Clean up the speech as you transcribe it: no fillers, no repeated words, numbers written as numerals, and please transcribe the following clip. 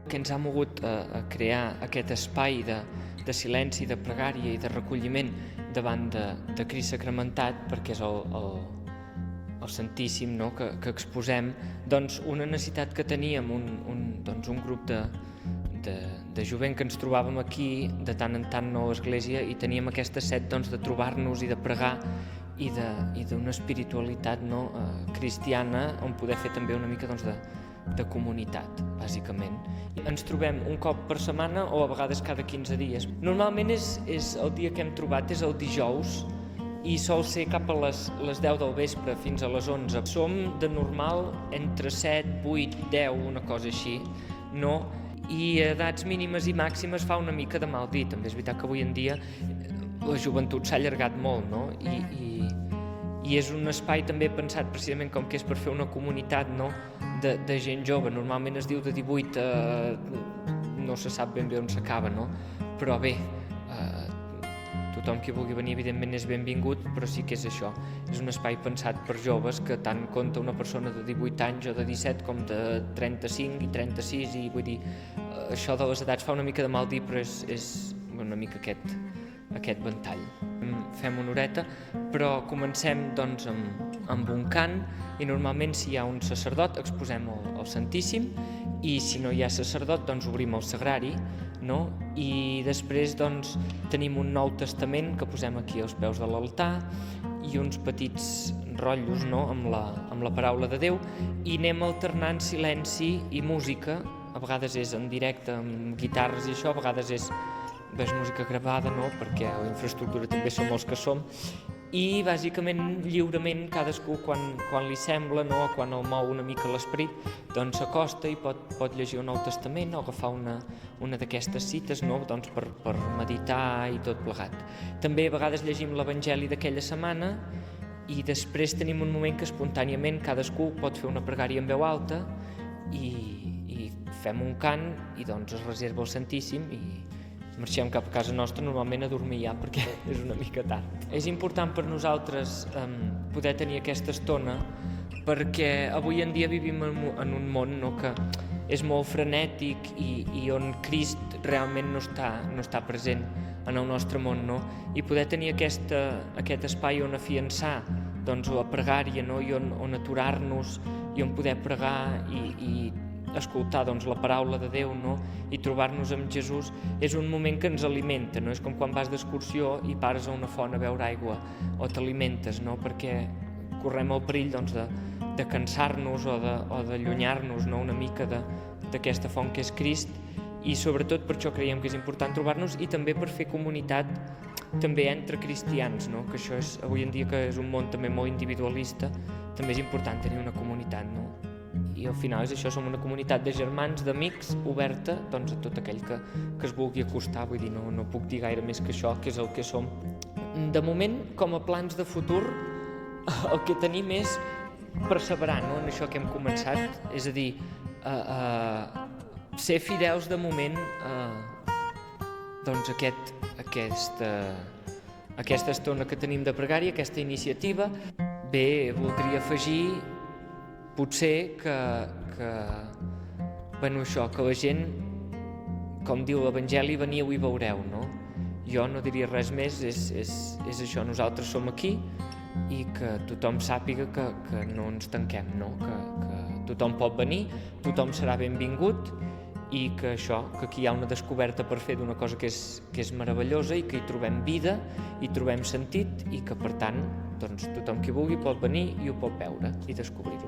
Que ens ha mogut a crear aquest espai de silenci, de pregària i de recolliment davant de Crist sacramentat, perquè és el Santíssim, no? que exposem doncs, una necessitat que teníem, un grup de jovent que ens trobàvem aquí de tant en tant a l'església, i teníem aquesta set doncs, de trobar-nos i de pregar i d'una espiritualitat cristiana on poder fer també una mica doncs, de comunitat, bàsicament. Ens trobem un cop per setmana o a vegades cada 15 dies. Normalment el dia que hem trobat és el dijous i sol ser cap a les 10 del vespre fins a les 11. Som de normal entre 7, 8, 10, una cosa així, no? I a edats mínimes i màximes fa una mica de mal dir. També és veritat que avui en dia la joventut s'ha allargat molt, no? I és un espai també pensat precisament com que és per fer una comunitat, no? de gent jove. Normalment es diu de 18 no se sap ben bé on s'acaba, no? Però bé, tothom qui vulgui venir evidentment és benvingut, però sí que és això, és un espai pensat per joves, que tant compta una persona de 18 anys o de 17 com de 35 i 36, i vull dir, això de les edats fa una mica de mal dir, però és una mica aquest ventall. Fem una horeta, però comencem doncs, amb un cant, i normalment si hi ha un sacerdot exposem el Santíssim, i si no hi ha sacerdot doncs obrim el sagrari, no? I després doncs, tenim un Nou Testament que posem aquí als peus de l'altar i uns petits rotllos, no? amb la paraula de Déu, i anem alternant silenci i música. A vegades és en directe amb guitarres i això, a vegades és música gravada, no? Perquè la infraestructura també som els que som, i bàsicament lliurement cadascú quan li sembla, no? Quan el mou una mica l'esperit, doncs s'acosta i pot llegir el Nou Testament o agafar una d'aquestes cites, no? Doncs per meditar i tot plegat. També a vegades llegim l'Evangeli d'aquella setmana, i després tenim un moment que espontàniament cadascú pot fer una pregària en veu alta i fem un cant, i doncs es reserva el Santíssim i marxem cap a casa nostra, normalment a dormir ja, perquè és una mica tard. És important per nosaltres poder tenir aquesta estona, perquè avui en dia vivim en un món, no, que és molt frenètic i on Crist realment no està present en el nostre món, no? I poder tenir aquest espai on afiançar doncs, la pregària, no? I on aturar-nos i on poder pregar i escoltar doncs, la paraula de Déu, no? I trobar-nos amb Jesús, és un moment que ens alimenta, no? És com quan vas d'excursió i pares a una font a beure aigua o t'alimentes, no? Perquè correm el perill doncs, de cansar-nos o d'allunyar-nos, no? Una mica d'aquesta font que és Crist, i sobretot per això creiem que és important trobar-nos, i també per fer comunitat també entre cristians, no? Que això és, avui en dia que és un món també molt individualista, també és important tenir una comunitat, no? I al final és això, som una comunitat de germans, d'amics, oberta doncs, a tot aquell que es vulgui acostar. Vull dir, no puc dir gaire més que això, que és el que som. De moment, com a plans de futur, el que tenim és perseverar, no? En això que hem començat, és a dir, ser fidels de moment doncs aquesta estona que tenim de pregària, aquesta iniciativa. Bé, voldria afegir potser que la gent, com diu l'Evangeli, veniu i veureu, no? Jo no diria res més, és això, nosaltres som aquí, i que tothom sàpiga que no ens tanquem, no? Que tothom pot venir, tothom serà benvingut, i que això, que aquí hi ha una descoberta per fer d'una cosa que és meravellosa, i que hi trobem vida, hi trobem sentit, i que per tant doncs, tothom qui vulgui pot venir i ho pot veure i descobrir-ho.